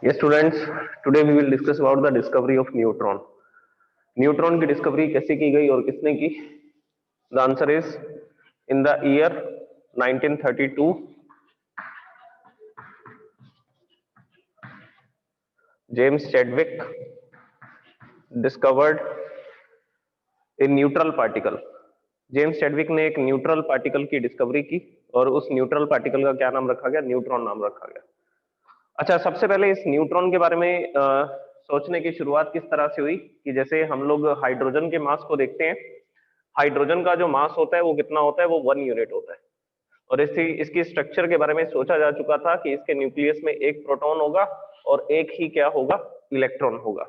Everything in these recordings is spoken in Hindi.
Yes, students, today we will discuss about the discovery of neutron. Neutron की डिस्कवरी कैसे की गई और किसने की? The answer is in the year 1932 James Chadwick discovered a neutral particle. James Chadwick ने एक न्यूट्रल पार्टिकल की डिस्कवरी की और उस न्यूट्रल पार्टिकल का क्या नाम रखा गया? न्यूट्रॉन नाम रखा गया। अच्छा, सबसे पहले इस न्यूट्रॉन के बारे में सोचने की शुरुआत किस तरह से हुई कि जैसे हम लोग हाइड्रोजन के मास को देखते हैं, हाइड्रोजन का जो मास होता है वो कितना होता है? वो 1 यूनिट होता है। और इसकी स्ट्रक्चर के बारे में सोचा जा चुका था कि इसके न्यूक्लियस में एक प्रोटॉन होगा और एक ही क्या होगा? इलेक्ट्रॉन होगा।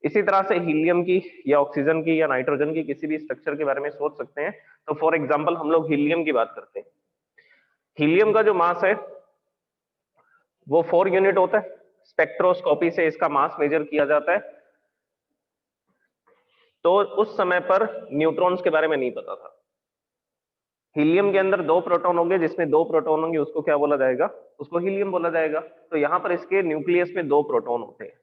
इसी तरह से हीलियम की या ऑक्सीजन की या नाइट्रोजन की किसी भी स्ट्रक्चर के बारे में सोच सकते हैं। तो फॉर एग्जाम्पल हम लोग हीलियम की बात करते हैं। हीलियम का जो मास है वो 4 यूनिट होता है। स्पेक्ट्रोस्कोपी से इसका मास मेजर किया जाता है। तो उस समय पर न्यूट्रॉन्स के बारे में नहीं पता था। हीलियम के अंदर 2 प्रोटॉन होंगे, जिसमें 2 प्रोटॉन होंगे उसको क्या बोला जाएगा? उसको हीलियम बोला जाएगा। तो यहां पर इसके न्यूक्लियस में 2 प्रोटॉन होते हैं,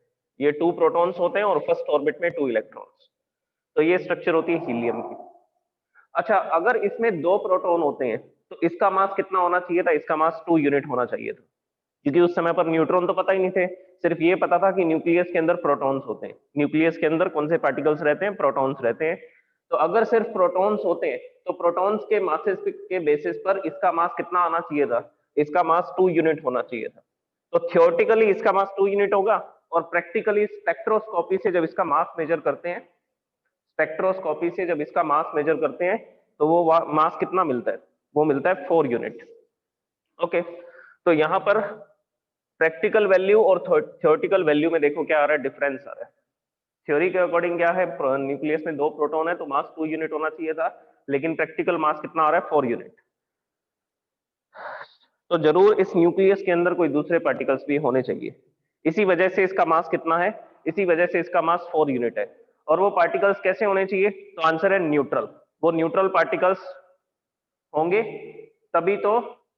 ये 2 प्रोटॉन्स होते हैं और फर्स्ट ऑर्बिट में 2 इलेक्ट्रॉन्स। तो ये स्ट्रक्चर होती है हीलियम की। अच्छा, अगर इसमें 2 प्रोटॉन होते हैं तो इसका मास कितना होना चाहिए था? इसका मास 2 यूनिट होना चाहिए था, क्योंकि उस समय पर न्यूट्रॉन तो पता ही नहीं थे। सिर्फ ये पता था कि न्यूक्लियस के अंदर प्रोटॉन्स होते हैं। न्यूक्लियस के अंदर कौन से पार्टिकल्स रहते हैं? प्रोटॉन्स रहते हैं। तो अगर सिर्फ प्रोटॉन्स होते हैं तो प्रोटॉन्स के मासेस के बेसिस पर इसका मास कितना आना चाहिए था? इसका मास 2 यूनिट होना चाहिए था। तो थियोरेटिकली इसका मास 2 यूनिट होगा और प्रैक्टिकली स्पेक्ट्रोस्कोपी से जब इसका मास मेजर करते हैं, स्पेक्ट्रोस्कोपी से जब इसका मास मेजर करते हैं तो वो मास कितना मिलता है? वो मिलता है 4 यूनिट। ओके, तो यहां पर प्रैक्टिकल वैल्यू और थ्योरेटिकल वैल्यू में देखो क्या आ रहा है? डिफरेंस आ रहा है। थ्योरी के अकॉर्डिंग क्या है? न्यूक्लियस में 2 प्रोटॉन है तो मास 2 यूनिट होना चाहिए था, लेकिन प्रैक्टिकल मास कितना आ रहा है? 4 यूनिट। तो जरूर इस न्यूक्लियस के अंदर कोई दूसरे पार्टिकल्स भी होने चाहिए। इसी वजह से इसका मास कितना है? इसी वजह से इसका मास 4 यूनिट है। और वो पार्टिकल्स कैसे होने चाहिए? तो आंसर है न्यूट्रल। वो न्यूट्रल पार्टिकल्स होंगे तभी तो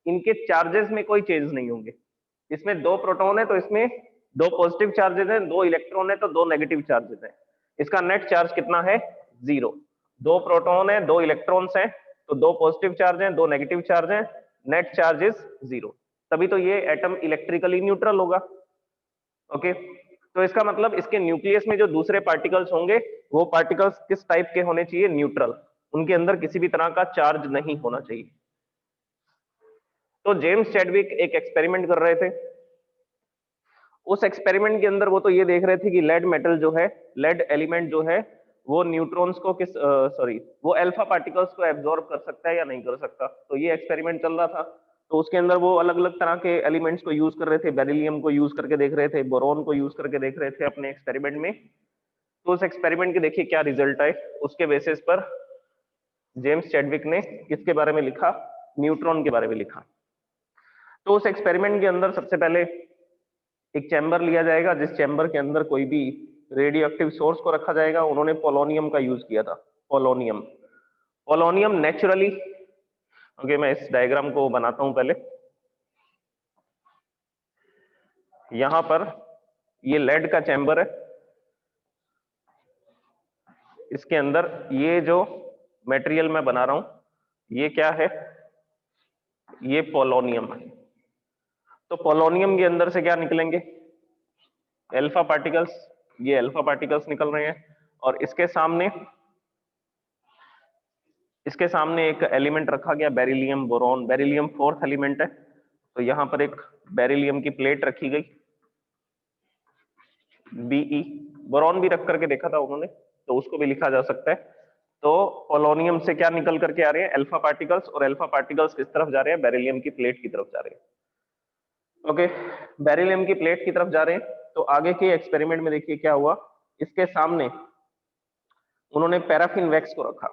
इनके चार्जेस में कोई चेंज नहीं होंगे। इसमें 2 प्रोटॉन है तो इसमें 2 पॉजिटिव चार्जेस हैं, 2 इलेक्ट्रॉन है तो 2 नेगेटिव चार्जेस हैं। इसका नेट चार्ज कितना है? 0। 2 प्रोटॉन है, 2 इलेक्ट्रॉन्स हैं, तो 2 पॉजिटिव चार्ज हैं, 2 नेगेटिव चार्ज हैं, नेट चार्ज इज 0। तभी तो ये एटम इलेक्ट्रिकली न्यूट्रल होगा। ओके, तो इसका मतलब इसके न्यूक्लियस में जो दूसरे पार्टिकल्स होंगे वो पार्टिकल्स किस टाइप के होने चाहिए? न्यूट्रल। उनके अंदर किसी भी तरह का चार्ज नहीं होना चाहिए। तो जेम्स चैडविक एक एक्सपेरिमेंट कर रहे थे। उस एक्सपेरिमेंट के अंदर वो तो ये देख रहे थे कि लेड मेटल जो है, लेड एलिमेंट जो है, वो न्यूट्रॉन्स को वो अल्फा पार्टिकल्स को एब्जॉर्ब कर सकता है या नहीं कर सकता। तो ये एक्सपेरिमेंट चल रहा था। तो उसके अंदर वो अलग अलग तरह के एलिमेंट्स को यूज कर रहे थे। बेरिलियम को यूज करके देख रहे थे, बोरॉन को यूज करके देख रहे थे अपने एक्सपेरिमेंट में। तो उस एक्सपेरिमेंट के देखिए क्या रिजल्ट आए। उसके बेसिस पर जेम्स चैडविक ने किसके बारे में लिखा? न्यूट्रॉन के बारे में लिखा। तो उस एक्सपेरिमेंट के अंदर सबसे पहले एक चैम्बर लिया जाएगा, जिस चैम्बर के अंदर कोई भी रेडियो एक्टिव सोर्स को रखा जाएगा। उन्होंने पोलोनियम का यूज किया था। पोलोनियम, पोलोनियम नेचुरली, ओके मैं इस डायग्राम को बनाता हूं पहले। यहां पर ये लेड का चैम्बर है, इसके अंदर ये जो मटेरियल मैं बना रहा हूं ये क्या है? ये पोलोनियम है। तो पोलोनियम के अंदर से क्या निकलेंगे? Alpha particles. ये अल्फा पार्टिकल्स निकल रहे हैं और इसके सामने एक एलिमेंट रखा गया, beryllium boron. Beryllium 4th element है, तो यहां पर एक बेरिलियम की प्लेट रखी गई, Be। बोरॉन भी रख करके देखा था उन्होंने, तो उसको भी लिखा जा सकता है। तो पोलोनियम से क्या निकल करके आ रहे हैं? Alpha particles. और अल्फा पार्टिकल्स किस तरफ जा रहे हैं? बेरिलियम की प्लेट की तरफ जा रहे हैं। ओके, बेरिलियम की प्लेट की तरफ जा रहे हैं। तो आगे के एक्सपेरिमेंट में देखिए क्या हुआ। इसके सामने उन्होंने पैराफिन वैक्स को रखा।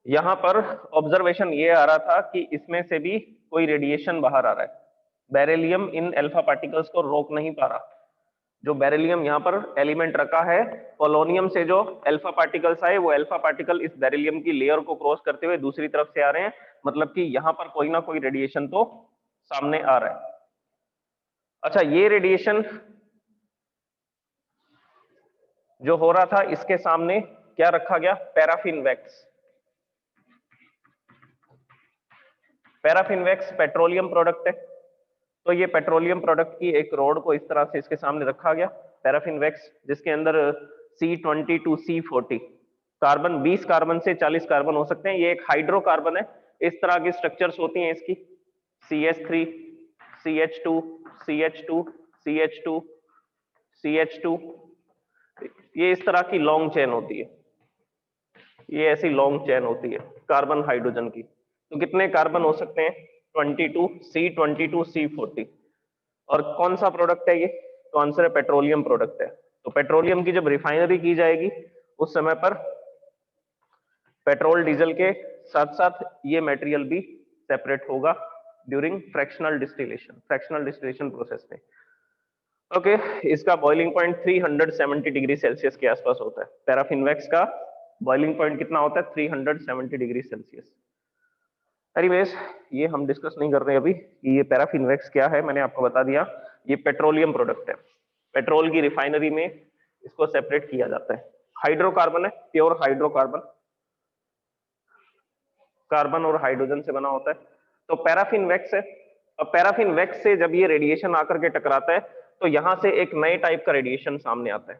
यहां पर ऑब्जर्वेशन ये आ रहा था कि इसमें से भी कोई रेडिएशन बाहर आ रहा है। बेरिलियम इन अल्फा पार्टिकल्स को रोक नहीं पा रहा। जो बेरिलियम यहाँ पर एलिमेंट रखा है, पोलोनियम से जो अल्फा पार्टिकल्स आए, वो अल्फा पार्टिकल इस बेरिलियम की लेयर को क्रॉस करते हुए दूसरी तरफ से आ रहे हैं। मतलब कि यहाँ पर कोई ना कोई रेडिएशन तो सामने आ रहा है। अच्छा, ये रेडिएशन जो हो रहा था, इसके सामने क्या रखा गया? Paraffin wax. Paraffin wax petroleum product है, तो ये पेट्रोलियम प्रोडक्ट की एक रोड को इस तरह से इसके सामने रखा गया, पैराफिन वैक्स, जिसके अंदर C20 to C40 carbon, 20 carbon से 40 कार्बन हो सकते हैं। ये एक हाइड्रोकार्बन है, इस तरह की स्ट्रक्चर्स होती हैं इसकी, CH3, CH2, CH2, CH2, CH2, ये इस तरह की लॉन्ग चेन होती है, ये ऐसी लॉन्ग चेन होती है कार्बन हाइड्रोजन की। तो कितने कार्बन हो सकते हैं? 22, C22, C40। और कौन सा प्रोडक्ट है ये? तो आंसर है पेट्रोलियम प्रोडक्ट है। तो पेट्रोलियम की जब रिफाइनरी की जाएगी उस समय पर पेट्रोल डीजल के साथ साथ ये मटेरियल भी सेपरेट होगा ड्यूरिंग फ्रैक्शनल डिस्टिलेशन प्रोसेस में। ओके, इसका बॉइलिंग पॉइंट 370 डिग्री सेल्सियस के आसपास होता है। पैराफिन वैक्स का बॉइलिंग पॉइंट कितना होता है? 370 डिग्री सेल्सियस। एनीवेज, ये हम डिस्कस नहीं कर रहे अभी कि ये पैराफिन वैक्स क्या है, मैंने आपको बता दिया ये पेट्रोलियम प्रोडक्ट है। पेट्रोल की रिफाइनरी में इसको सेपरेट किया जाता है। हाइड्रोकार्बन है, प्योर हाइड्रोकार्बन, कार्बन और हाइड्रोजन से बना होता है। तो पैराफिन वैक्स है। अब पैराफिन वैक्स से जब ये रेडिएशन आकर के टकराता है तो यहां से एक नए टाइप का रेडिएशन सामने आता है।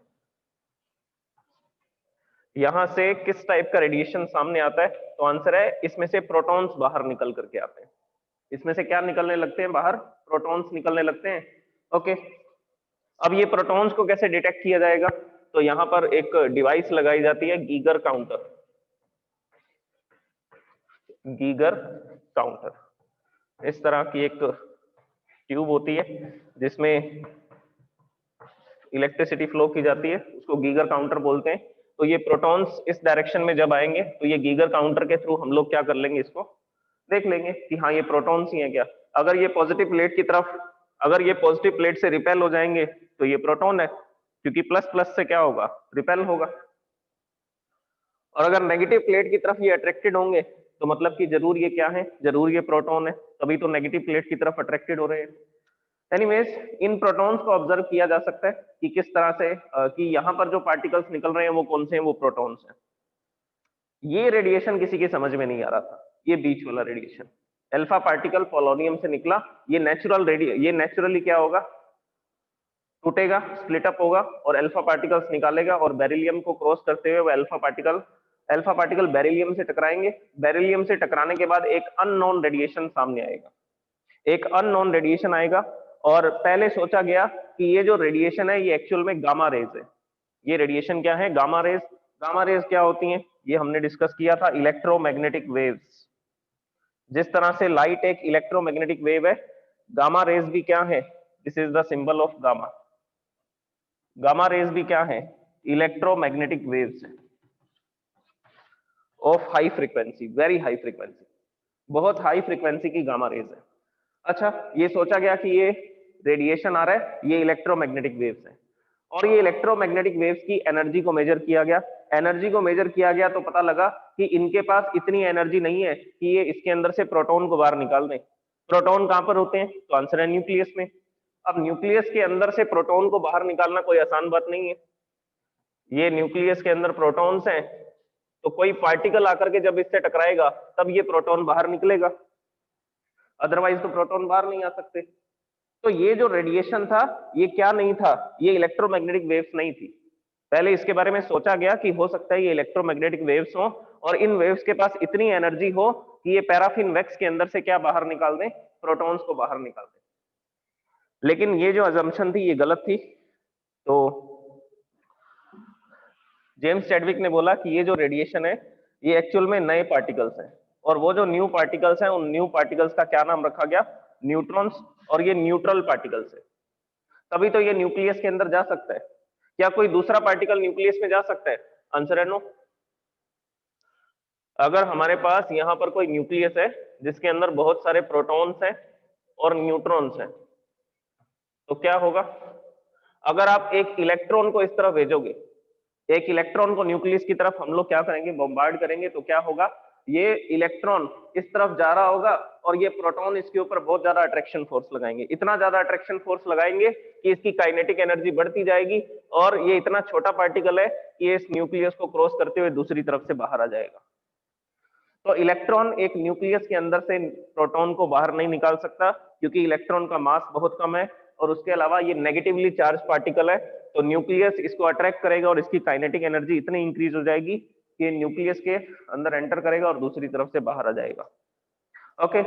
यहां से किस टाइप का रेडिएशन सामने आता है? तो आंसर है इसमें से प्रोटॉन्स बाहर निकल करके आते हैं। इसमें से क्या निकलने लगते हैं बाहर? प्रोटॉन्स निकलने लगते हैं। ओके, अब ये प्रोटॉन्स को कैसे डिटेक्ट किया जाएगा? तो यहां पर एक डिवाइस लगाई जाती है, गीगर काउंटर। गीगर काउंटर इस तरह की एक ट्यूब होती है जिसमें इलेक्ट्रिसिटी फ्लो की जाती है, उसको गीगर काउंटर बोलते हैं। तो ये प्रोटॉन्स इस डायरेक्शन में जब आएंगे तो ये गीगर काउंटर के थ्रू हम लोग क्या कर लेंगे? इसको देख लेंगे कि हाँ ये प्रोटॉन्स ही हैं क्या। अगर ये पॉजिटिव प्लेट की तरफ, अगर ये पॉजिटिव प्लेट से रिपेल हो जाएंगे तो ये प्रोटॉन है, क्योंकि प्लस प्लस से क्या होगा? रिपेल होगा। और अगर नेगेटिव प्लेट की तरफ ये अट्रैक्टेड होंगे तो मतलब कि जरूर ये क्या है? जरूर ये प्रोटॉन है, तभी तो नेगेटिव प्लेट की तरफ अट्रैक्टेड हो रहे हैं। एनीवेज, इन प्रोटॉन्स को ऑब्जर्व किया जा सकता है कि किस तरह से कि यहाँ पर जो पार्टिकल्स निकल रहे हैं वो कौन से हैं? वो प्रोटॉन्स हैं। ये रेडिएशन किसी के समझ में नहीं आ रहा था, ये बीच वाला रेडिएशन अल्फा पार्टिकल पोलोनियम से निकला। ये नेचुरली क्या होगा? टूटेगा, स्प्लिट अप होगा और अल्फा पार्टिकल्स निकालेगा और बेरिलियम को क्रॉस करते हुए वो अल्फा पार्टिकल बेरिलियम से टकराएंगे। बेरिलियम से टकराने के बाद एक अननोन रेडिएशन सामने आएगा, एक अननोन रेडिएशन आएगा। और पहले सोचा गया कि ये जो रेडिएशन है ये एक्चुअल में गामा रेज है। ये रेडिएशन क्या है? Gamma rays. गामा रेज क्या होती हैं? ये हमने डिस्कस किया था, इलेक्ट्रोमैग्नेटिक वेव्स। जिस तरह से लाइट एक इलेक्ट्रोमैग्नेटिक वेव है, गामा रेज भी क्या है? This is the symbol of gamma. Gamma rays भी क्या है? इलेक्ट्रोमैग्नेटिक वेव्स है of high frequency, very high frequency, बहुत हाई फ्रीक्वेंसी की गामा रेज है। अच्छा, ये सोचा गया कि ये रेडिएशन आ रहा है, ये इलेक्ट्रोमैग्नेटिक वेव्स है, और ये इलेक्ट्रोमैग्नेटिक वेव्स की एनर्जी को मेजर किया गया। एनर्जी को मेजर किया गया तो पता लगा कि इनके पास इतनी एनर्जी नहीं है कि ये इसके अंदर से प्रोटॉन को बाहर निकाल दें। प्रोटॉन कहां पर होते हैं? तो आंसर है न्यूक्लियस में। अब न्यूक्लियस के अंदर से प्रोटॉन को बाहर निकालना कोई आसान बात नहीं है। ये न्यूक्लियस के अंदर प्रोटॉन्स हैं, तो कोई पार्टिकल आकर के जब इससे टकराएगा तब ये प्रोटॉन बाहर निकलेगा, अदरवाइज तो प्रोटॉन बाहर नहीं आ सकते। तो ये जो रेडिएशन था ये क्या नहीं था? ये इलेक्ट्रोमैग्नेटिक वेव्स नहीं थी। पहले इसके बारे में सोचा गया कि हो सकता है ये इलेक्ट्रोमैग्नेटिक वेव्स हो और इन वेव्स के पास इतनी एनर्जी हो कि ये पैराफिन वैक्स के अंदर से क्या बाहर निकाल दें? प्रोटॉन्स को बाहर निकाल दें। लेकिन ये जो अजम्पशन थी ये गलत थी। तो जेम्स चैडविक ने बोला कि ये जो रेडिएशन है ये एक्चुअल में नए पार्टिकल्स हैं, और वो जो न्यू पार्टिकल्स हैं उन न्यू पार्टिकल्स का क्या नाम रखा गया? न्यूट्रॉन्स। और ये न्यूट्रल पार्टिकल्स है, तभी तो ये न्यूक्लियस के अंदर जा सकता है। क्या कोई दूसरा पार्टिकल न्यूक्लियस में जा सकता है? आंसर है नो। अगर हमारे पास यहाँ पर कोई न्यूक्लियस है जिसके अंदर बहुत सारे प्रोटॉन्स हैं और न्यूट्रॉन्स हैं, तो क्या होगा? अगर आप एक इलेक्ट्रॉन को इस तरफ भेजोगे, एक इलेक्ट्रॉन को न्यूक्लियस की तरफ हम लोग क्या करेंगे? बॉम्बार्ड करेंगे, तो क्या होगा? ये इलेक्ट्रॉन इस तरफ जा रहा होगा और ये प्रोटॉन इसके ऊपर बहुत ज्यादा अट्रैक्शन फोर्स लगाएंगे, इतना ज्यादा अट्रैक्शन फोर्स लगाएंगे कि इसकी काइनेटिक एनर्जी बढ़ती जाएगी और ये इतना छोटा पार्टिकल है कि ये इस न्यूक्लियस को क्रॉस करते हुए दूसरी तरफ से बाहर आ जाएगा। तो इलेक्ट्रॉन एक न्यूक्लियस के अंदर से प्रोटॉन को बाहर नहीं निकाल सकता क्योंकि इलेक्ट्रॉन का मास बहुत कम है और उसके अलावा ये नेगेटिवली चार्ज पार्टिकल है, तो न्यूक्लियस इसको अट्रैक्ट करेगा और इसकी काइनेटिक एनर्जी इतनी इंक्रीज हो जाएगी कि न्यूक्लियस के अंदर एंटर करेगा और दूसरी तरफ से बाहर आ जाएगा। ओके,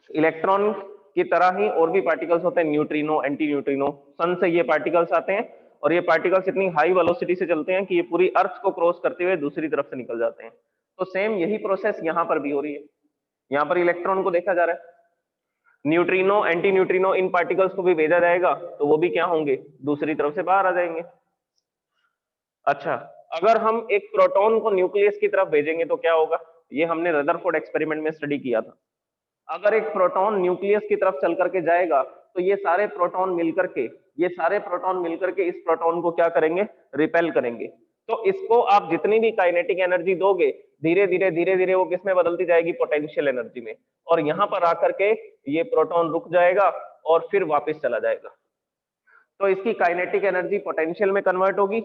इलेक्ट्रॉन की तरह ही और भी पार्टिकल्स होते हैं, न्यूट्रिनो, एंटी न्यूट्रिनो। सन से ये पार्टिकल्स आते हैं और ये पार्टिकल्स इतनी हाई वेलोसिटी से चलते हैं कि ये पूरी अर्थ को क्रॉस करते हुए दूसरी तरफ से निकल जाते हैं। तो सेम यही प्रोसेस यहाँ पर भी हो रही है। यहाँ पर इलेक्ट्रॉन को देखा जा रहा है, न्यूट्रिनो, एंटी न्यूट्रिनो, इन पार्टिकल्स को भी भेजा जाएगा तो वो भी क्या होंगे, दूसरी तरफ से बाहर आ जाएंगे। अच्छा, अगर हम एक प्रोटॉन को न्यूक्लियस की तरफ भेजेंगे तो क्या होगा, ये हमने रदरफोर्ड एक्सपेरिमेंट में स्टडी किया था। अगर एक प्रोटॉन न्यूक्लियस की तरफ चल करके जाएगा तो ये सारे प्रोटॉन मिलकर के इस प्रोटॉन को क्या करेंगे, रिपेल करेंगे। तो इसको आप जितनी भी काइनेटिक एनर्जी दोगे, धीरे धीरे वो किस में बदलती जाएगी, पोटेंशियल एनर्जी में, और यहां पर आकर के ये प्रोटॉन रुक जाएगा और फिर वापस चला जाएगा। तो इसकी काइनेटिक एनर्जी पोटेंशियल में कन्वर्ट होगी,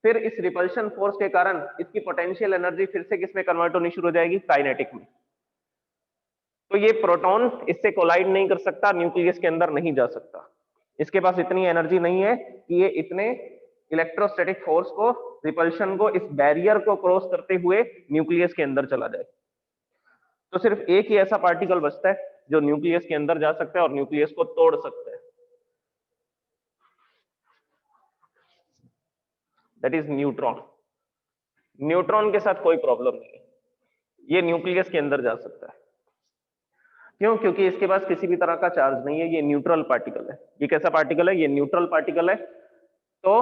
फिर इस रिपल्शन फोर्स के कारण इसकी पोटेंशियल एनर्जी फिर से किस में कन्वर्ट होनी शुरू हो जाएगी, काइनेटिक में। तो ये प्रोटॉन इससे कोलाइड नहीं कर सकता, न्यूक्लियस के अंदर नहीं जा सकता, इसके पास इतनी एनर्जी नहीं है कि ये इतने इलेक्ट्रोस्टैटिक फोर्स को, रिपल्शन को, इस बैरियर को क्रॉस करते हुए न्यूक्लियस के अंदर चला जाए। तो सिर्फ एक ही ऐसा पार्टिकल बचता है जो न्यूक्लियस के अंदर जा सकता है और न्यूक्लियस को तोड़ सकता है, दैट इज न्यूट्रॉन। न्यूट्रॉन के साथ कोई प्रॉब्लम नहीं है, ये न्यूक्लियस के अंदर जा सकता है। क्यों? क्योंकि इसके पास किसी भी तरह का चार्ज नहीं है, ये न्यूट्रल पार्टिकल है। ये कैसा पार्टिकल है, ये न्यूट्रल पार्टिकल है। तो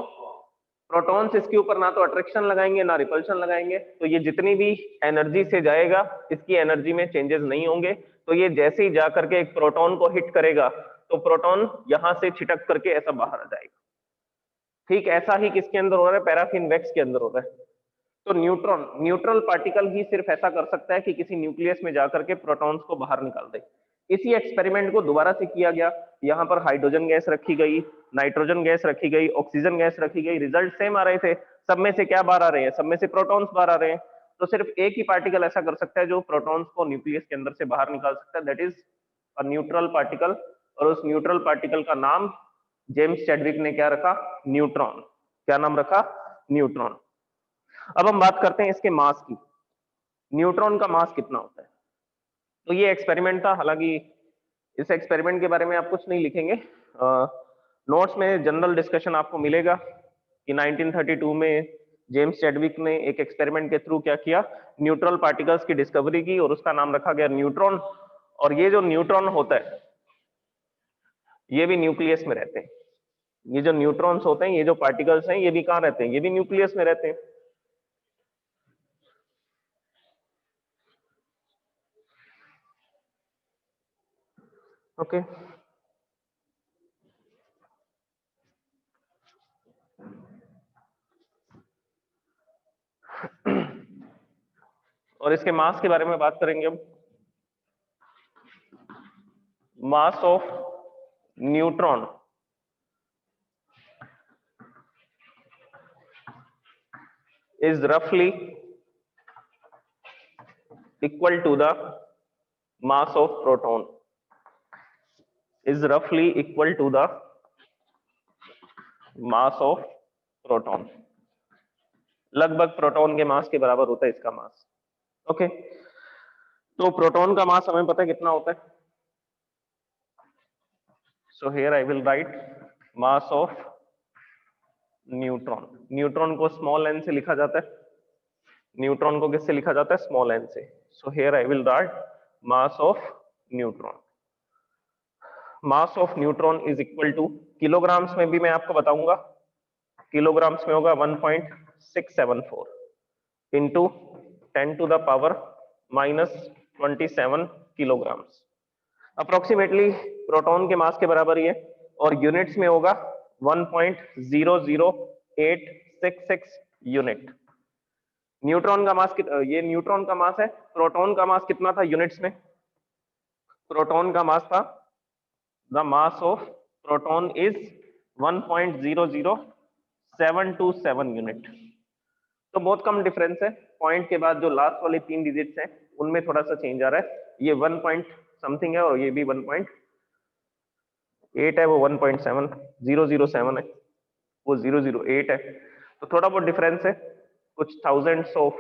प्रोटॉन्स इसके ऊपर ना तो अट्रैक्शन लगाएंगे ना रिपल्शन लगाएंगे, तो ये जितनी भी एनर्जी से जाएगा इसकी एनर्जी में चेंजेस नहीं होंगे। तो ये जैसे ही जा करके एक प्रोटॉन को हिट करेगा तो प्रोटॉन यहां से छिटक करके ऐसा बाहर आ जाएगा। ठीक ऐसा ही किसके अंदर हो रहा है, पैराफिन वैक्स के अंदर हो रहा है। तो न्यूट्रॉन, न्यूट्रल पार्टिकल ही सिर्फ ऐसा कर सकता है कि किसी न्यूक्लियस में जाकर के प्रोटॉन्स को बाहर निकाल दे। इसी एक्सपेरिमेंट को दोबारा से किया गया, यहाँ पर हाइड्रोजन गैस रखी गई, नाइट्रोजन गैस रखी गई, ऑक्सीजन गैस रखी गई, रिजल्ट सेम आ रहे थे। सब में से क्या बाहर आ रहे हैं, सब में से प्रोटॉन्स बाहर आ रहे हैं। तो सिर्फ एक ही पार्टिकल ऐसा कर सकता है जो प्रोटॉन्स को न्यूक्लियस के अंदर से बाहर निकाल सकता है, that is a neutral particle. और उस न्यूट्रल पार्टिकल का नाम जेम्स चैडविक ने क्या रखा, न्यूट्रॉन। क्या नाम रखा, न्यूट्रॉन। अब हम बात करते हैं इसके मास की, न्यूट्रॉन का मास कितना होता है। तो ये एक्सपेरिमेंट था, हालांकि इस एक्सपेरिमेंट के बारे में आप कुछ नहीं लिखेंगे, नोट्स में जनरल डिस्कशन आपको मिलेगा कि 1932 में जेम्स चैडविक ने एक एक्सपेरिमेंट के थ्रू क्या किया, न्यूट्रल पार्टिकल्स की डिस्कवरी की और उसका नाम रखा गया न्यूट्रॉन। और ये जो न्यूट्रॉन होता है ये भी न्यूक्लियस में रहते हैं। ये जो न्यूट्रॉन्स होते हैं, ये जो पार्टिकल्स हैं, ये भी कहाँ रहते हैं, ये भी न्यूक्लियस में रहते हैं। ओके, और इसके मास के बारे में बात करेंगे अब। मास of neutron is roughly equal to the mass of proton, is roughly equal to the mass of proton। लगभग प्रोटॉन के मास के बराबर होता है इसका मास। ओके, तो प्रोटॉन का मास हमें पता है कितना होता है। सो here I will write mass of neutron. Neutron को स्मॉल एन से लिखा जाता है, न्यूट्रॉन को किससे लिखा जाता है, स्मॉल एन से। So here I will write mass of neutron. Mass of neutron is equal to, kilograms में भी मैं आपको बताऊंगा, किलोग्राम्स में होगा 1.674 into 10 to the power -27 kilograms. Approximately proton के मास के बराबर ही है, और यूनिट्स में होगा 1.00866 यूनिट। न्यूट्रॉन का मास ये न्यूट्रॉन का मास है, प्रोटॉन का मास कितना था यूनिट्स में? प्रोटॉन का मास था, the mass of proton is 1.00727 unit. तो बहुत कम डिफरेंस है, पॉइंट के बाद जो लास्ट वाले 3 डिजिट्स हैं उनमें थोड़ा सा चेंज आ रहा है, ये 1 पॉइंट समथिंग है और ये भी 1.8 है, वो 1.7007 है, वो 008 है, तो थोड़ा बहुत डिफरेंस है, कुछ थाउजेंड्स ऑफ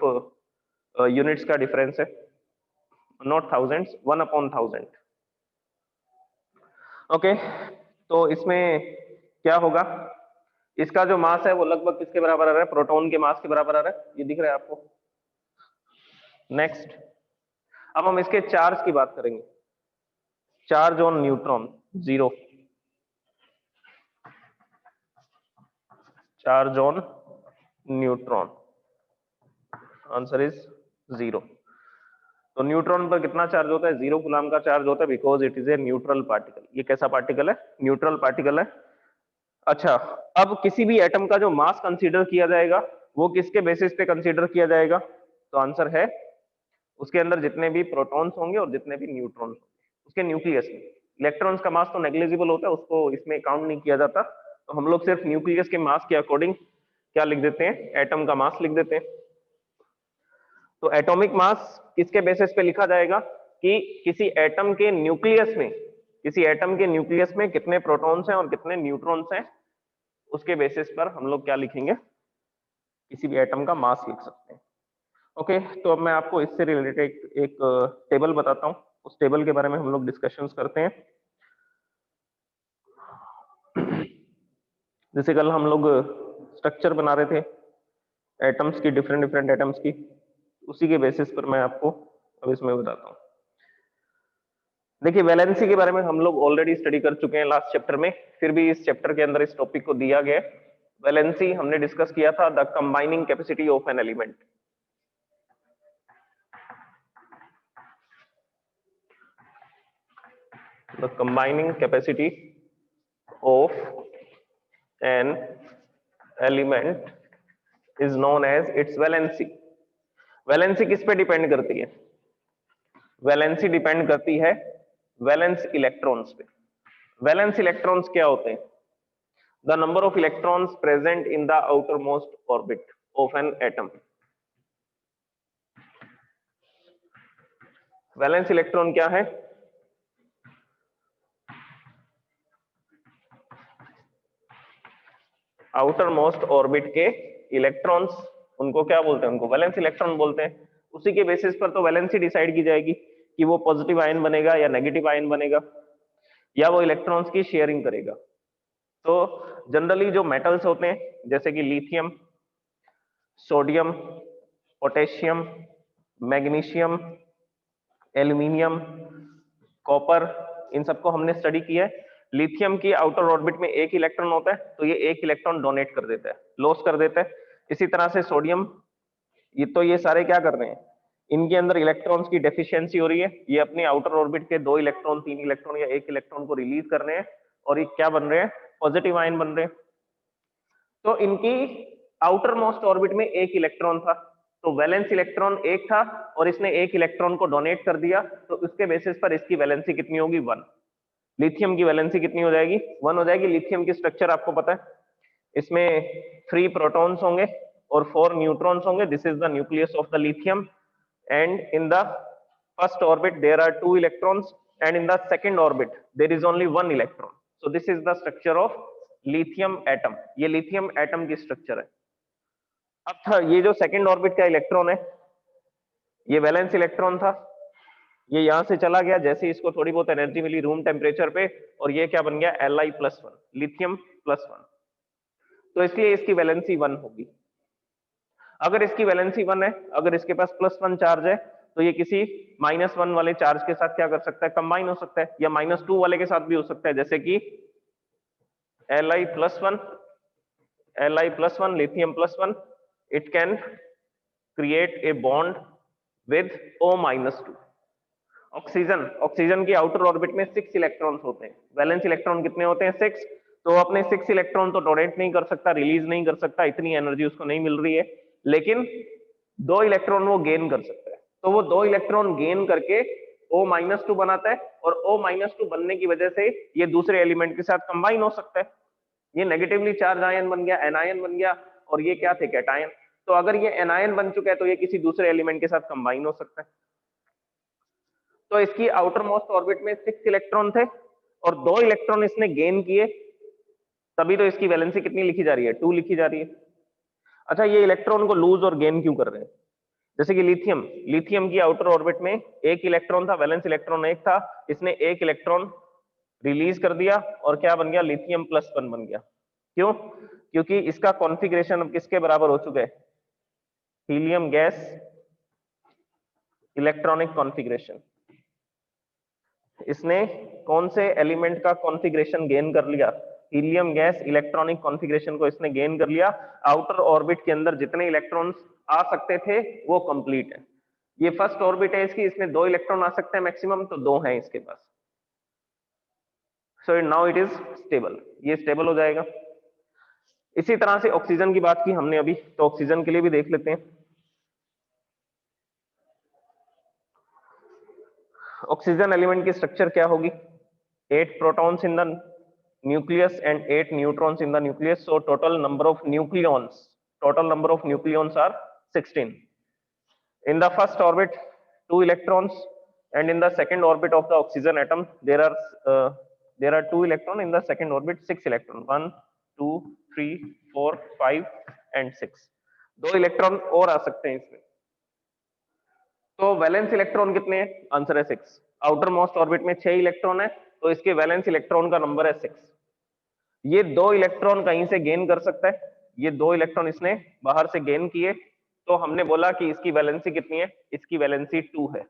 यूनिट्स का डिफरेंस है, नॉट थाउजेंड्स, 1/1000। ओके, तो इसमें क्या होगा, इसका जो मास है वो लगभग किसके बराबर आ रहा है? प्रोटॉन के मास के बराबर आ रहा है, ये दिख रहा है आपको। नेक्स्ट, अब हम इसके चार्ज की बात करेंगे। Charge on neutron 0, charge on neutron, answer is 0। तो न्यूट्रॉन पर कितना चार्ज होता है? 0 कूलम का चार्ज होता है, because it is a neutral particle. ये कैसा पार्टिकल है? न्यूट्रल पार्टिकल है। अच्छा, अब किसी भी एटम का जो मास कंसीडर किया जाएगा वो किसके बेसिस पे कंसीडर किया जाएगा? तो आंसर है उसके अंदर जितने भी प्रोटॉन्स होंगे और जितने भी न्यूट्रॉन्स होंगे उसके न्यूक्लियस में। इलेक्ट्रॉन्स का मास तो नेग्लिजिबल होता है, उसको इसमें काउंट नहीं किया जाता, तो हम लोग सिर्फ न्यूक्लियस के मास के अकॉर्डिंग क्या लिख देते हैं? एटम का मास लिख देते हैं। तो एटॉमिक मास किसके बेसिस पे लिखा जाएगा कि किसी एटम के न्यूक्लियस में, किसी एटम के न्यूक्लियस में कितने प्रोटॉन्स हैं और कितने न्यूट्रॉन्स हैं, उसके बेसिस पर हम लोग क्या लिखेंगे? किसी भी एटम का मास लिख सकते हैं। ओके, तो अब मैं आपको इससे रिलेटेड एक टेबल बताता हूं, उस टेबल के बारे में हम लोग डिस्कशंस करते हैं। जैसे कल हम लोग स्ट्रक्चर बना रहे थे एटम्स की, डिफरेंट डिफरेंट एटम्स की, उसी के बेसिस पर मैं आपको अब इसमें बताता हूं। देखिए, वैलेंसी के बारे में हम लोग ऑलरेडी स्टडी कर चुके हैं लास्ट चैप्टर में, फिर भी इस चैप्टर के अंदर इस टॉपिक को दिया गया है। वैलेंसी हमने डिस्कस किया था, the combining capacity of an element. The combining capacity of an element is known as its valency. Valency किस पे डिपेंड करती है? वैलेंसी डिपेंड करती है वैलेंस इलेक्ट्रॉन्स पे। वैलेंस इलेक्ट्रॉन्स क्या होते हैं? The number of electrons present in the outermost orbit of an atom. Valence electron क्या है? आउटर मोस्ट ऑर्बिट के इलेक्ट्रॉन्स, उनको क्या बोलते हैं? उनको वैलेंस इलेक्ट्रॉन बोलते हैं। उसी के बेसिस पर तो वैलेंसी डिसाइड की जाएगी कि वो पॉजिटिव आयन बनेगा या नेगेटिव आयन बनेगा, या वो इलेक्ट्रॉन्स की शेयरिंग करेगा। तो जनरली जो मेटल्स होते हैं जैसे कि lithium, sodium, potassium, magnesium, aluminium, copper, इन सबको हमने स्टडी किया है। लिथियम की आउटर ऑर्बिट में एक इलेक्ट्रॉन होता है, तो ये एक इलेक्ट्रॉन डोनेट कर देता है, लॉस कर देता है। इसी तरह से सोडियम, ये सारे क्या कर रहे हैं? इनके अंदर इलेक्ट्रॉन्स की डेफिशिएंसी हो रही है, ये अपने आउटर ऑर्बिट के 2 इलेक्ट्रॉन, 3 इलेक्ट्रॉन या 1 इलेक्ट्रॉन को रिलीज कर रहे हैं, और ये क्या बन रहे हैं? पॉजिटिव आयन बन रहे हैं। तो इनकी आउटर मोस्ट ऑर्बिट में एक इलेक्ट्रॉन था, तो वैलेंस इलेक्ट्रॉन एक था और इसने एक इलेक्ट्रॉन को डोनेट कर दिया, तो उसके बेसिस पर इसकी वैलेंसी कितनी होगी? 1। लिथियम की वैलेंसी कितनी हो जाएगी? 1 हो जाएगी। लिथियम की स्ट्रक्चर आपको पता है, इसमें 3 प्रोटॉन्स होंगे और 4 न्यूट्रॉन्स होंगे। This is the nucleus of the lithium, and in the first orbit there are 2 electrons, and in the second orbit there is only 1 electron. So this is the structure of lithium atom. ये लिथियम एटम की स्ट्रक्चर है। अब था ये जो सेकंड ऑर्बिट का इलेक्ट्रॉन है, ये वैलेंस इलेक्ट्रॉन था, ये यहां से चला गया, जैसे इसको थोड़ी बहुत एनर्जी मिली रूम टेम्परेचर पे, और ये क्या बन गया? Li+1, lithium +1। तो इसलिए इसकी वैलेंसी 1 होगी। अगर इसकी वैलेंसी 1 है, अगर इसके पास +1 चार्ज है, तो ये किसी -1 वाले चार्ज के साथ क्या कर सकता है? कंबाइन हो सकता है, या -2 वाले के साथ भी हो सकता है, जैसे कि Li+1, Li+1, lithium +1, it can create a bond with O-2। Oxygen की आउटर ऑर्बिट में 6 इलेक्ट्रॉन्स होते हैं। वैलेंस इलेक्ट्रॉन कितने होते हैं? 6। तो अपने 6 इलेक्ट्रॉन तो डोनेट नहीं कर सकता, रिलीज नहीं कर सकता, इतनी एनर्जी उसको नहीं मिल रही है। लेकिन 2 इलेक्ट्रॉन वो गेन कर सकता है, तो वो 2 इलेक्ट्रॉन गेन करके O-2 बनाता है, और O-2 बनने की वजह से ये दूसरे एलिमेंट के साथ कंबाइन हो सकता है। ये नेगेटिवली चार्ज आयन बन गया, एनायन बन गया, और ये क्या थे, कैटायन। तो अगर ये एनायन बन चुका है तो ये किसी दूसरे एलिमेंट के साथ कंबाइन हो सकता है। तो इसकी आउटर मोस्ट ऑर्बिट में 6 इलेक्ट्रॉन थे और 2 इलेक्ट्रॉन इसने गेन किए, तभी तो इसकी वैलेंसी कितनी लिखी जा रही है, 2 लिखी जा रही है। अच्छा, ये इलेक्ट्रॉन को लूज और गेन क्यों कर रहे हैं? जैसे कि लिथियम, लिथियम की आउटर ऑर्बिट में 1 इलेक्ट्रॉन था, वैलेंस इलेक्ट्रॉन 1 था, इसने 1 इलेक्ट्रॉन रिलीज कर दिया और क्या बन गया, लिथियम +1 बन गया। क्यों? क्योंकि इसका कॉन्फ़िगरेशन अब किसके बराबर हो चुका है, हीलियम गैस इलेक्ट्रॉनिक कॉन्फ़िगरेशन। इसने कौन से एलिमेंट का कॉन्फ़िगरेशन गेन कर लिया, हीलियम गैस इलेक्ट्रॉनिक कॉन्फ़िगरेशन को इसने गेन कर लिया। आउटर ऑर्बिट के अंदर जितने इलेक्ट्रॉन्स आ सकते थे वो कंप्लीट है। ये फर्स्ट ऑर्बिट है इसकी, इसमें 2 इलेक्ट्रॉन आ सकते हैं मैक्सिमम, तो 2 हैं इसके पास। So now it is stable, ये स्टेबल हो जाएगा। इसी तरह से ऑक्सीजन की बात की हमने अभी, तो ऑक्सीजन के लिए भी देख लेते हैं। ऑक्सीजन एलिमेंट की स्ट्रक्चर क्या होगी, 8 protons in the nucleus and 8 neutrons in the nucleus, so total number of nucleons are 16. In the first orbit 2 electrons, and in the second orbit of the oxygen atom there are 2 electrons, in the second orbit 6 electrons, 1 2 3 4 5 and 6, 2 electron और आ सकते हैं इसमें। तो वैलेंस इलेक्ट्रॉन कितने हैं, आंसर है 6। आउटर मोस्ट ऑर्बिट में 6 इलेक्ट्रॉन है, तो इसके वैलेंस इलेक्ट्रॉन का नंबर है 6। ये 2 इलेक्ट्रॉन कहीं से गेन कर सकता है, ये 2 इलेक्ट्रॉन इसने बाहर से गेन किए, तो हमने बोला कि इसकी वैलेंसी कितनी है, इसकी वैलेंसी 2 है।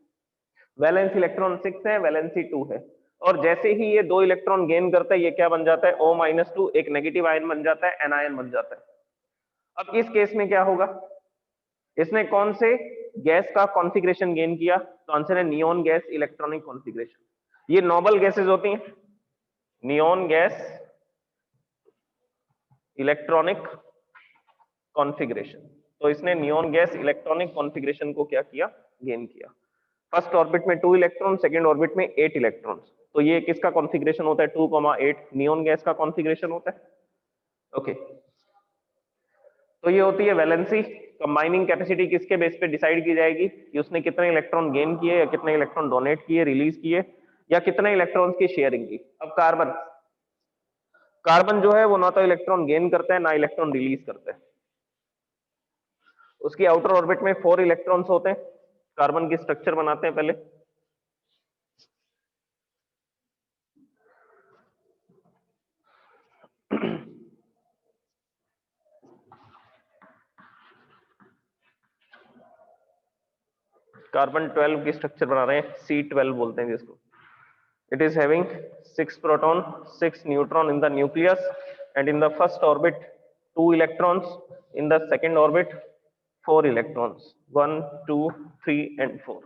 वैलेंस इलेक्ट्रॉन 6 है, वैलेंसी 2 है, और जैसे ही ये 2 इलेक्ट्रॉन गेन करता है ये क्या बन जाता है, O-2, एक नेगेटिव आयन बन जाता है, एनायन बन जाता है। अब इस केस में क्या होगा, इसने कौन से गैस का कॉन्फ़िगरेशन गेन किया, तो आंसर है नियॉन गैस इलेक्ट्रॉनिक कॉन्फ़िगरेशन। ये नोबल गैसेज होती हैं, नियॉन गैस इलेक्ट्रॉनिक कॉन्फ़िगरेशन। तो इसने नियॉन गैस इलेक्ट्रॉनिक कॉन्फ़िगरेशन को क्या किया, गेन किया। फर्स्ट ऑर्बिट में 2 इलेक्ट्रॉन, सेकंड ऑर्बिट में 8 इलेक्ट्रॉन्स, तो ये किसका कॉन्फ़िगरेशन होता है, 2,8 नियॉन गैस का कॉन्फ़िगरेशन होता है। ओके, तो ये होती है वैलेंसी। कंबाइनिंग कैपेसिटी किसके बेस पे डिसाइड की जाएगी, कि उसने कितने इलेक्ट्रॉन गेन किए, या कितने इलेक्ट्रॉन डोनेट किए, रिलीज किए, या कितने इलेक्ट्रॉन्स की शेयरिंग की। अब कार्बन जो है वो ना तो इलेक्ट्रॉन गेन करता है ना इलेक्ट्रॉन रिलीज करता है। उसकी आउटर ऑर्बिट में 4 इलेक्ट्रॉन्स होते हैं। कार्बन की स्ट्रक्चर बनाते हैं पहले। कार्बन 12 की स्ट्रक्चर बना रहे हैं, C12 बोलते हैं जिसको। It is having 6 proton 6 neutron in the nucleus, and in the first orbit 2 electrons, in the second orbit 4 electrons, 1 2 3 and 4।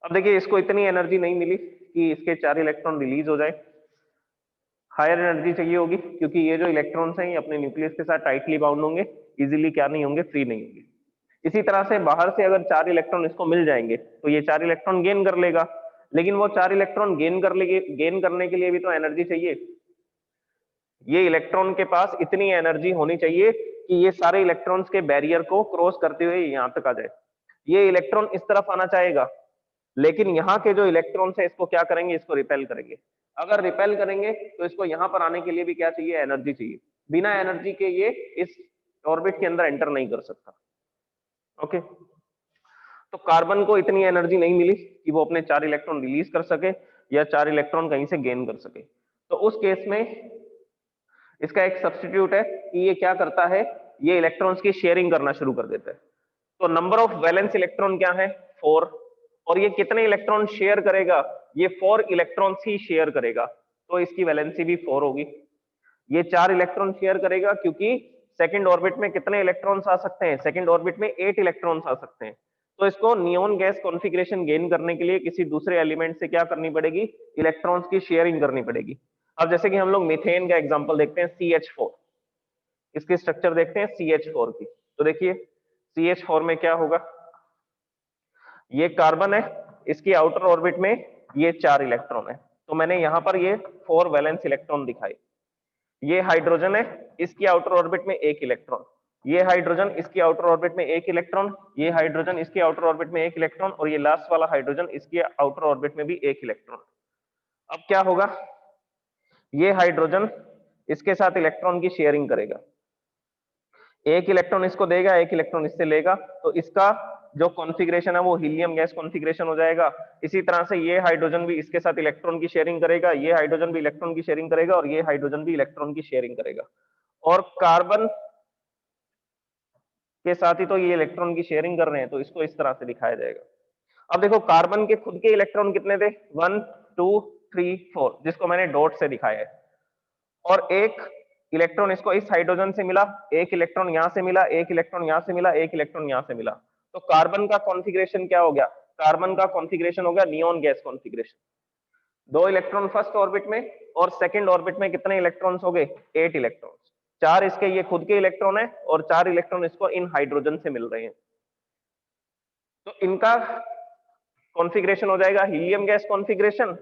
अब देखिए इसको इतनी एनर्जी नहीं मिली कि इसके 4 इलेक्ट्रॉन रिलीज हो जाए, हायर एनर्जी चाहिए होगी, क्योंकि ये जो इलेक्ट्रॉन्स हैं ये अपने न्यूक्लियस के साथ टाइटली बाउंड होंगे, इजीली क्या नहीं होंगे, फ्री नहीं होंगे। इसी तरह से बाहर से अगर 4 इलेक्ट्रॉन इसको मिल जाएंगे तो ये 4 इलेक्ट्रॉन गेन कर लेगा, लेकिन वो 4 इलेक्ट्रॉन गेन करने के लिए भी तो एनर्जी चाहिए। ये इलेक्ट्रॉन के पास इतनी एनर्जी होनी चाहिए कि ये सारे इलेक्ट्रॉन्स के बैरियर को क्रॉस करते हुए यहां तक आ जाए। ये इलेक्ट्रॉन इस तरफ आना चाहेगा, लेकिन यहाँ के जो इलेक्ट्रॉन्स है इसको क्या करेंगे, इसको रिपेल करेंगे। अगर रिपेल करेंगे तो इसको यहां पर आने के लिए भी क्या चाहिए, एनर्जी चाहिए। बिना एनर्जी के ये इस ऑर्बिट के अंदर एंटर नहीं कर सकता। ओके, तो कार्बन को इतनी एनर्जी नहीं मिली कि वो अपने 4 इलेक्ट्रॉन रिलीज कर सके या 4 इलेक्ट्रॉन कहीं से गेन कर सके। तो उस केस में इसका एक सब्स्टिट्यूट है कि ये क्या करता है, ये इलेक्ट्रॉन्स की शेयरिंग करना शुरू कर देता है। तो नंबर ऑफ वैलेंस इलेक्ट्रॉन क्या है, 4, और ये कितने इलेक्ट्रॉन शेयर करेगा, ये 4 इलेक्ट्रॉन्स ही शेयर करेगा, तो इसकी वैलेंसी भी 4 होगी। ये 4 इलेक्ट्रॉन शेयर करेगा, क्योंकि सेकंड ऑर्बिट में कितने इलेक्ट्रॉन्स आ सकते हैं, सेकंड ऑर्बिट में 8 इलेक्ट्रॉन्स आ सकते हैं। तो इसको नियॉन गैस कॉन्फ़िगरेशन गेन करने के लिए किसी दूसरे एलिमेंट से क्या करनी पड़ेगी, इलेक्ट्रॉन्स की शेयरिंग करनी पड़ेगी। अब जैसे कि हम लोग मीथेन का एग्जांपल देखते हैं, CH4, इसकी स्ट्रक्चर देखते हैं CH4 की। तो देखिए CH4 में क्या होगा, ये कार्बन है, इसकी आउटर ऑर्बिट में ये 4 इलेक्ट्रॉन है, तो मैंने यहां पर ये 4 वैलेंस इलेक्ट्रॉन दिखाए। ये हाइड्रोजन है, इसकी आउटर ऑर्बिट में 1 इलेक्ट्रॉन, ये हाइड्रोजन इसकी आउटर ऑर्बिट में 1 इलेक्ट्रॉन, ये हाइड्रोजन इसकी आउटर ऑर्बिट में 1 इलेक्ट्रॉन, और ये लास्ट वाला हाइड्रोजन इसकी आउटर ऑर्बिट में भी 1 इलेक्ट्रॉन। अब क्या होगा, ये हाइड्रोजन इसके साथ इलेक्ट्रॉन की शेयरिंग करेगा, 1 इलेक्ट्रॉन इसको देगा, 1 इलेक्ट्रॉन इससे लेगा, तो इसका जो कॉन्फ़िगरेशन है वो हीलियम गैस कॉन्फ़िगरेशन हो जाएगा। इसी तरह से ये हाइड्रोजन भी इसके साथ इलेक्ट्रॉन की शेयरिंग करेगा, ये हाइड्रोजन भी इलेक्ट्रॉन की शेयरिंग करेगा, और ये हाइड्रोजन भी इलेक्ट्रॉन की शेयरिंग करेगा। और कार्बन के साथ ही तो ये इलेक्ट्रॉन की शेयरिंग कर रहे हैं, तो इसको इस तरह से दिखाया जाएगा। अब देखो कार्बन के खुद के इलेक्ट्रॉन कितने थे, 1 2 3 4, जिसको मैंने डॉट से दिखाया है, और एक इलेक्ट्रॉन इसको इस हाइड्रोजन से मिला, एक इलेक्ट्रॉन यहां से मिला, एक इलेक्ट्रॉन यहां से मिला, एक इलेक्ट्रॉन यहां से मिला, तो कार्बन का कॉन्फ़िगरेशन क्या हो गया, कार्बन का कॉन्फ़िगरेशन हो गया neon gas configuration. 2 electron first orbit में, और सेकंड ऑर्बिट में कितने इलेक्ट्रॉन्स हो गए, 8 इलेक्ट्रॉन्स। 4 इसके ये खुद के इलेक्ट्रॉन है, और 4 इलेक्ट्रॉन इसको इन हाइड्रोजन से मिल रहे हैं, तो इनका कॉन्फ़िगरेशन हो जाएगा हीलियम गैस कॉन्फ़िगरेशन,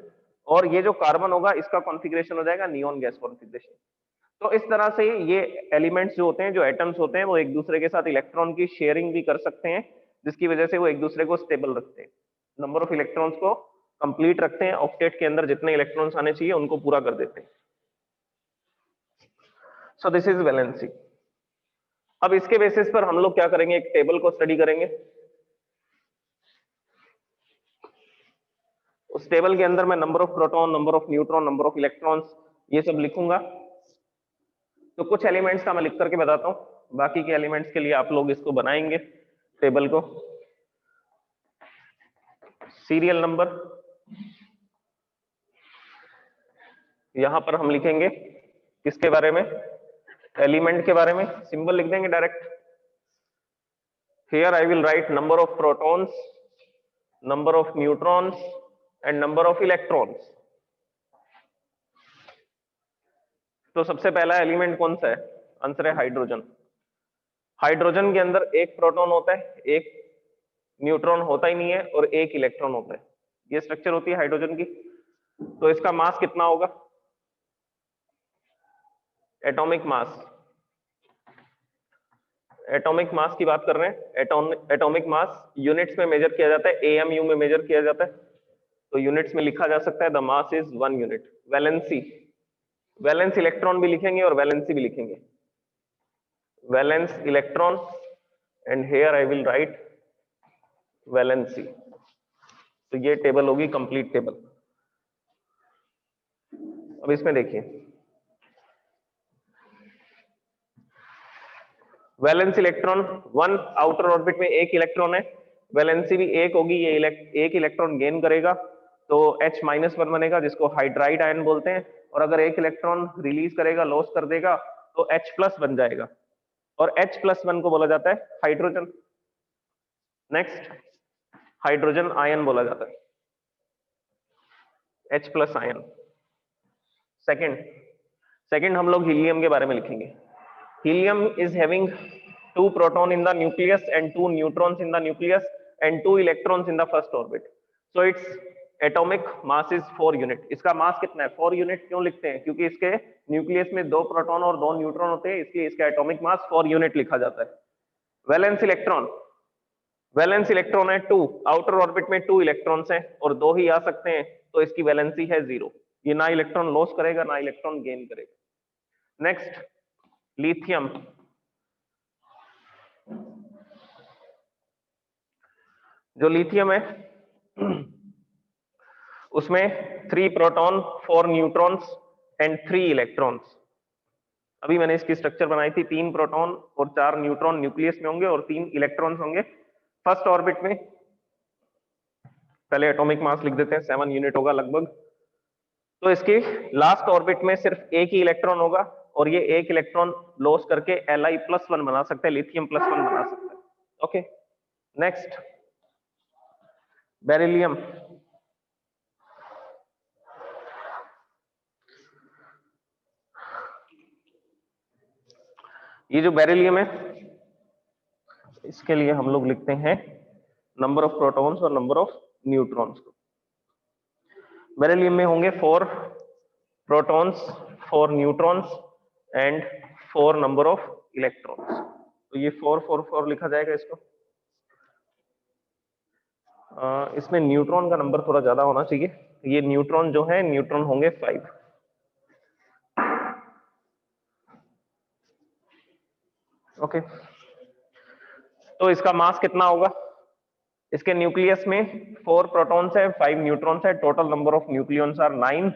और ये जो कार्बन होगा इसका कॉन्फ़िगरेशन हो जाएगा नियॉन गैस कॉन्फ़िगरेशन। तो इस तरह से ये एलिमेंट्स जो होते हैं, जो एटम्स होते हैं, वो एक दूसरे के साथ इलेक्ट्रॉन की शेयरिंग भी कर सकते हैं, जिसकी वजह से वो एक दूसरे को स्टेबल रखते हैं, नंबर ऑफ इलेक्ट्रॉन्स को कंप्लीट रखते हैं, ऑक्टेट के अंदर जितने इलेक्ट्रॉन्स आने चाहिए उनको पूरा कर देते हैं। सो दिस इज वैलेंसी। अब इसके बेसिस पर हम लोग क्या करेंगे, एक टेबल को स्टडी करेंगे। उस टेबल के अंदर मैं number of proton, number of neutron, number of electrons, ये सब लिखूंगा। तो कुछ एलिमेंट्स का मैं लिख करके बताता हूं, बाकी के एलिमेंट्स के लिए आप लोग इसको बनाएंगे टेबल को। सीरियल नंबर यहां पर हम लिखेंगे किसके बारे में, एलिमेंट के बारे में, सिंबल लिख देंगे direct. Here I will right number of protons, number of neutrons and number of electrons. तो सबसे पहला एलिमेंट कौन सा है, आंसर है हाइड्रोजन। हाइड्रोजन के अंदर एक प्रोटॉन होता है, एक न्यूट्रॉन होता ही नहीं है, और एक इलेक्ट्रॉन होता है। ये स्ट्रक्चर होती है हाइड्रोजन की। तो इसका मास कितना होगा, एटॉमिक मास, एटॉमिक मास की बात कर रहे हैं। एटॉमिक मास यूनिट्स में मेजर किया जाता है, एएमयू में मेजर किया जाता है, तो यूनिट्स में लिखा जा सकता है the mass is 1 unit. Valency, valence electron भी लिखेंगे और वैलेंसी भी लिखेंगे, valence electron, and here I will right valency. तो ये टेबल होगी कंप्लीट टेबल। अब इसमें देखिए, वैलेंस इलेक्ट्रॉन 1, आउटर ऑर्बिट में 1 इलेक्ट्रॉन है, वैलेंसी भी 1 होगी, ये 1 इलेक्ट्रॉन गेन करेगा, तो H-1 बनेगा, जिसको हाइड्राइड आयन बोलते हैं। और अगर 1 इलेक्ट्रॉन रिलीज करेगा, लॉस कर देगा, तो H+ बन जाएगा, और H+1 को बोला जाता है हाइड्रोजन। नेक्स्ट, हाइड्रोजन आयन बोला जाता है, H+ आयन। सेकंड हम लोग हीलियम के बारे में लिखेंगे। Helium is having 2 proton in the nucleus and 2 neutrons in the nucleus and 2 electrons in the first orbit. So its atomic mass is 4 unit. इसका मास कितना है, 4 यूनिट। क्यों लिखते हैं, क्योंकि इसके न्यूक्लियस में 2 प्रोटॉन और 2 न्यूट्रॉन होते हैं, इसलिए इसका एटॉमिक मास 4 यूनिट लिखा जाता है। वैलेंस इलेक्ट्रॉन, वैलेंस इलेक्ट्रॉन है 2, आउटर ऑर्बिट में 2 इलेक्ट्रॉन्स हैं और 2 ही आ सकते हैं, तो इसकी वैलेंसी है 0। ये ना इलेक्ट्रॉन लॉस करेगा ना इलेक्ट्रॉन गेन करेगा। नेक्स्ट, लिथियम, जो लिथियम है उसमें 3 प्रोटॉन, 4 न्यूट्रॉन्स एंड 3 इलेक्ट्रॉन्स। अभी मैंने इसकी स्ट्रक्चर बनाई थी, 3 प्रोटॉन और 4 न्यूट्रॉन न्यूक्लियस में होंगे और 3 इलेक्ट्रॉन्स होंगे फर्स्ट ऑर्बिट में। पहले एटॉमिक मास लिख देते हैं, 7 यूनिट होगा लगभग। तो इसकी लास्ट ऑर्बिट में सिर्फ एक ही इलेक्ट्रॉन होगा, और ये एक इलेक्ट्रॉन लॉस करके Li+1 बना सकते हैं, लिथियम+1 बना सकते हैं। Okay, next, beryllium. ये जो बेरिलियम है, इसके लिए हम लोग लिखते हैं नंबर ऑफ प्रोटॉन्स और नंबर ऑफ न्यूट्रॉन्स को। बेरिलियम में होंगे 4 protons, 4 neutrons and 4 number of electrons. तो ये 4 4 4 लिखा जाएगा इसको। इसमें न्यूट्रॉन का नंबर थोड़ा ज्यादा होना चाहिए। ये न्यूट्रॉन जो है, न्यूट्रॉन होंगे 5। ओके, तो इसका मास कितना होगा? इसके न्यूक्लियस में 4 प्रोटॉन्स है, 5 न्यूट्रॉन्स है, total number of nucleons are 9,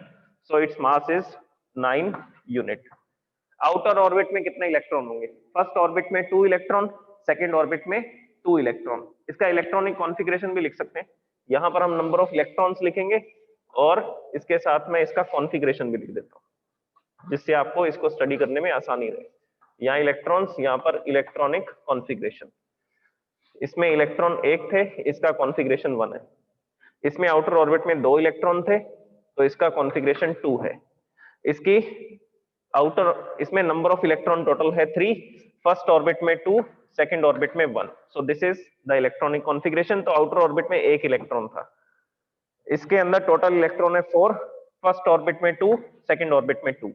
so its mass is 9 unit. Outer orbit में कितने इलेक्ट्रॉन होंगे? फर्स्ट ऑर्बिट में 2 इलेक्ट्रॉन, सेकेंड ऑर्बिट में 2 इलेक्ट्रॉन। इसका इलेक्ट्रॉनिक कॉन्फ़िगरेशन भी लिख सकते हैं। यहां पर हम नंबर ऑफ इलेक्ट्रॉन्स लिखेंगे और इसके साथ में इसका कॉन्फ़िगरेशन भी लिख देता हूं, जिससे आपको इसको स्टडी करने में आसानी रहे। यहाँ इलेक्ट्रॉन्स, यहाँ पर इलेक्ट्रॉनिक कॉन्फ़िगरेशन। इसमें इलेक्ट्रॉन 1 थे, इसका कॉन्फ़िगरेशन 1 है। इसमें आउटर ऑर्बिट में 2 इलेक्ट्रॉन थे, तो इसका कॉन्फ़िगरेशन 2 है। इसकी आउटर, इसमें नंबर ऑफ इलेक्ट्रॉन टोटल है 3, फर्स्ट ऑर्बिट में 2, सेकंड ऑर्बिट में 1, सो this is the electronic configuration. तो आउटर ऑर्बिट में 1 इलेक्ट्रॉन था, इसके अंदर टोटल इलेक्ट्रॉन है 4, फर्स्ट ऑर्बिट में 2, सेकंड ऑर्बिट में 2।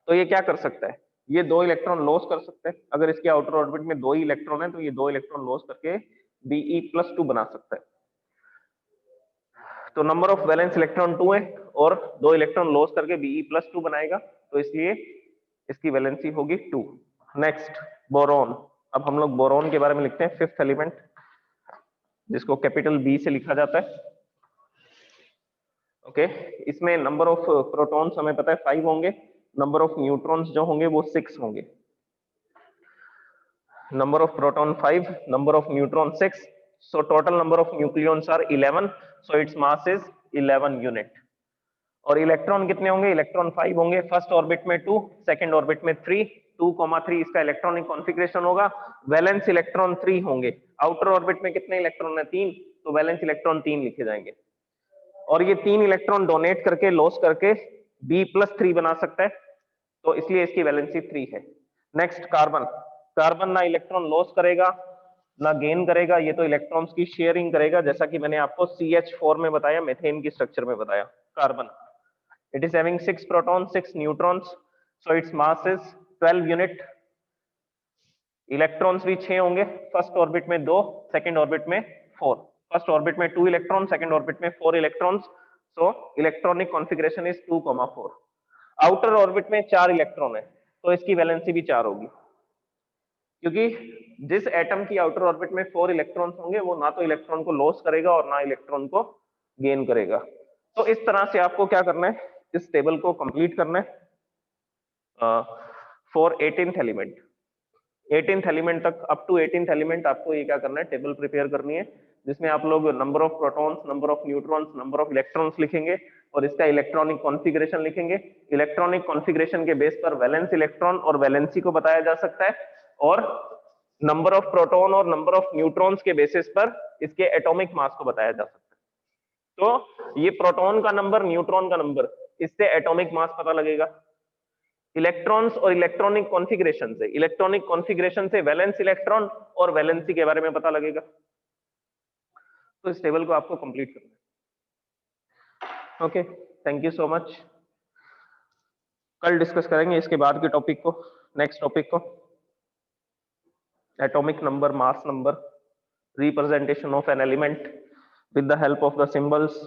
तो ये क्या कर सकता है? ये 2 इलेक्ट्रॉन लॉस कर सकते हैं। अगर इसके आउटर ऑर्बिट में 2 ही इलेक्ट्रॉन है तो ये 2 इलेक्ट्रॉन लॉस करके Be+2 बना सकता है। तो नंबर ऑफ वैलेंस इलेक्ट्रॉन 2 है और 2 इलेक्ट्रॉन लॉस करके Be+2 बनाएगा, तो इसलिए इसकी वैलेंसी होगी 2। Next, boron. अब हम लोग बोरॉन के बारे में लिखते हैं, 5th एलिमेंट, जिसको कैपिटल B से लिखा जाता है। ओके, इसमें नंबर ऑफ प्रोटॉन्स हमें पता है 5 होंगे, नंबर ऑफ न्यूट्रॉन्स जो होंगे वो 6 होंगे। Number of proton 5, number of neutron 6, so total number of nucleons are 11, so its mass is 11 unit। और इलेक्ट्रॉन कितने होंगे? इलेक्ट्रॉन 5 होंगे, फर्स्ट ऑर्बिट में 2, सेकंड ऑर्बिट में 3, 2,3 इसका इलेक्ट्रॉनिक कॉन्फ़िगरेशन होगा। वैलेंस इलेक्ट्रॉन 3 होंगे, आउटर ऑर्बिट में कितने इलेक्ट्रॉन है? 3, तो वैलेंस इलेक्ट्रॉन 3 लिखे जाएंगे। और ये 3 इलेक्ट्रॉन डोनेट करके, लॉस करके B+3 बना सकता है, तो इसलिए इसकी वैलेंसी 3 है। Next, carbon. कार्बन ना इलेक्ट्रॉन लॉस करेगा ना गेन करेगा, ये तो इलेक्ट्रॉन्स की शेयरिंग करेगा, जैसा कि मैंने आपको CH4 में बताया, मेथेन की स्ट्रक्चर में बताया। Carbon, it is having 6 proton 6 neutrons, so its mass is 12 unit. Electrons भी 6 होंगे, फर्स्ट ऑर्बिट में 2, सेकंड ऑर्बिट में 4, फर्स्ट ऑर्बिट में 2 इलेक्ट्रॉन, सेकंड ऑर्बिट में 4 electrons, so electronic configuration is 2,4। Outer orbit में 4 इलेक्ट्रॉन है, तो इसकी वैलेंसी भी 4 होगी, क्योंकि जिस एटम की आउटर ऑर्बिट में 4 इलेक्ट्रॉन्स होंगे वो ना तो इलेक्ट्रॉन को लॉस करेगा और ना इलेक्ट्रॉन को गेन करेगा। तो इस तरह से आपको क्या करना है, इस टेबल को कंप्लीट करना है for 18th element. 18th element तक, अप टू 18th एलिमेंट आपको ये क्या करना है, टेबल प्रिपेयर करनी है, जिसमें आप लोग number of protons, number of neutrons, number of electrons लिखेंगे और इसका इलेक्ट्रॉनिक कॉन्फ़िगरेशन लिखेंगे। इलेक्ट्रॉनिक कॉन्फ़िगरेशन के बेस पर वैलेंस इलेक्ट्रॉन और वैलेंसी को बताया जा सकता है, और नंबर ऑफ प्रोटॉन और नंबर ऑफ न्यूट्रॉन्स के बेसिस पर इसके एटॉमिक मास को बताया जा सकता है। तो ये प्रोटॉन का नंबर, न्यूट्रॉन का नंबर, इससे एटॉमिक मास पता लगेगा। इलेक्ट्रॉन्स और इलेक्ट्रॉनिक कॉन्फ़िगरेशन से, इलेक्ट्रॉनिक कॉन्फ़िगरेशन से वैलेंस इलेक्ट्रॉन और वैलेंसी के बारे में पता लगेगा। तो इस टेबल को आपको कंप्लीट करना है। Okay, thank you so much. कल डिस्कस करेंगे इसके बाद के टॉपिक को, नेक्स्ट टॉपिक को, atomic number, mass number, representation of an element with the help of the symbols,